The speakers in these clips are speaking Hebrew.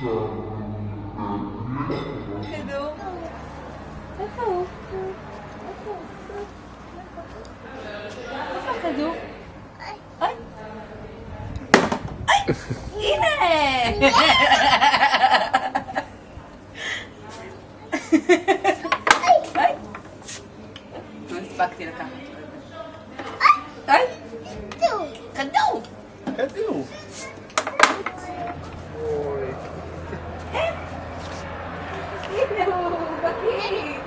כדור. איפה הוא? איפה הכדור? אוי! אוי! הנה! אוי! לא הספקתי לקחת. אוי! כדור! כדור! כדור! הנה הוא בכיס!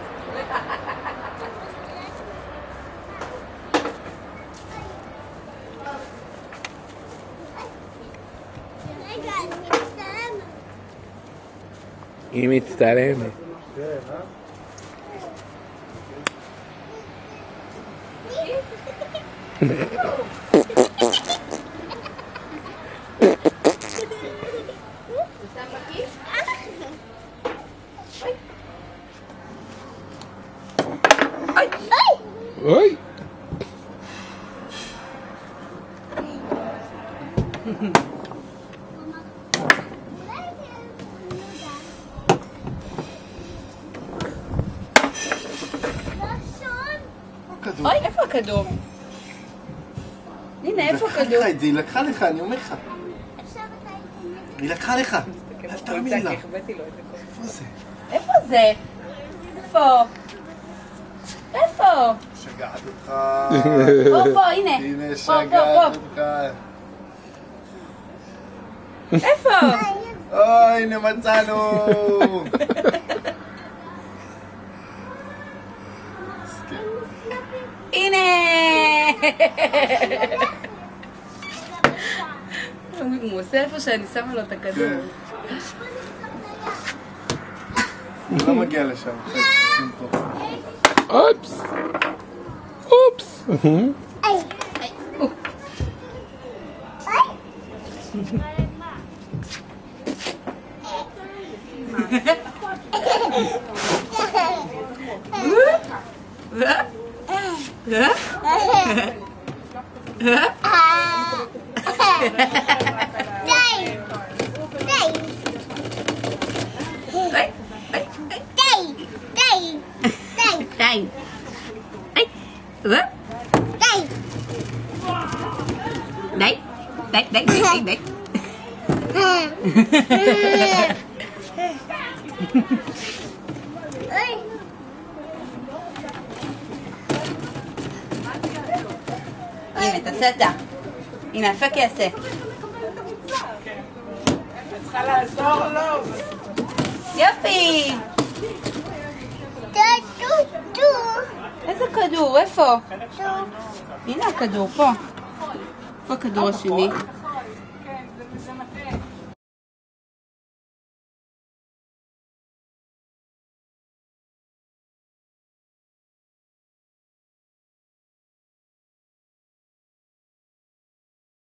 היא מצטלמת. אוי! אוי, איפה הכדור? הנה, איפה הכדור? היא לקחה לך, אני אומר לך. היא לקחה לך. אל תאמין לה. איפה זה? איפה זה? איפה? איפה? שגעת אותך. פה, הנה. הנה, שגעת אותך. איפה? אוי, הנה מצאנו. הנה! הוא עושה איפה שאני שמה לו את הכדור. הוא לא מגיע לשם. אופס! אופס! הנה, תעשה אתה. הנה, אפק יעשה. צריכה לעזור לו. יופי! איזה כדור? איפה? הנה הכדור, פה. איפה הכדור השני?